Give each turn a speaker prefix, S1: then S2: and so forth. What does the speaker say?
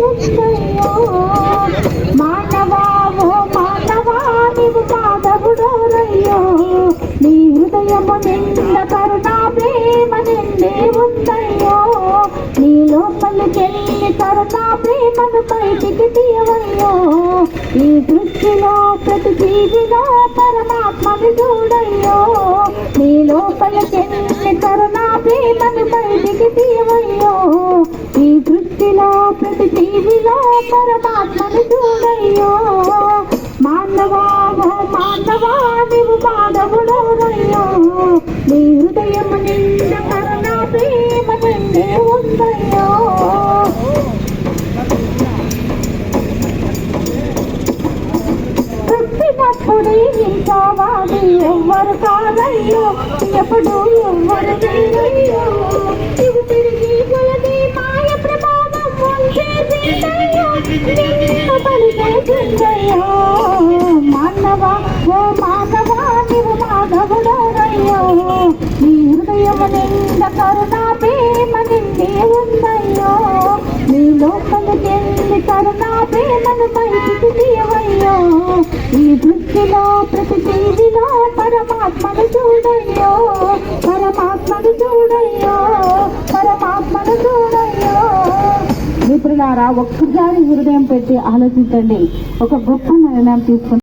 S1: ఉందయ్యో. మానవా ఓ మానవా నీవు మాధవుడోరయ్యో. నీ హృదయము నిండా కరుణ ప్రేమ నిండే ఉందయ్యో. నీ లోపలికెళ్ళి కరుణ ప్రేమను బయటికి తీయవయ్యో. ఈ దృష్టిలో ప్రతి జీవిలో పరమాత్మను చూడయ్యో. నీ లోపలికెళ్ళి కరుణ ప్రేమను బయటికి తీయవయ్యో. ఈ దృష్టిలో ప్రతి జీవిలో పరమాత్మను చూడయ్యో. మానవా ఓ మానవా నీవు మాధవుడోరయ్యో. నీ హృదయం నిండా కరుణ ప్రేమ నిండే ఉందయ్యో. పుట్టినప్పుడే ఇంకావాది ఎవ్వరు కాదయ్యో. ఎప్పుడు ఎవ్వరు లేరయ్యో. ఇవి తిరిగి కొలది మాయ ప్రభావం వంచేసిందయ్యో. నిన్ను పలికేసిందయ్యో. మానవా ఓ మానవా నీవు మాధవుడోరయ్యో. నీ హృదయము నిండా కరుణ ప్రేమ నిండే ఉందయ్యో. నీ లోపలికెళ్ళి కరుణ ప్రేమను బయటికి తీయవయ్యో. ఈ దృష్టిలో ప్రతి జీవిలో పరమాత్మను చూడయ్యో. పరమాత్మను చూడయ్యో. పరమాత్మను చూడయ్యో. మిత్రులారా, ఒక్కసారి హృదయం పెట్టి ఆలోచించండి. ఒక గొప్ప నిర్ణయం తీసుకుని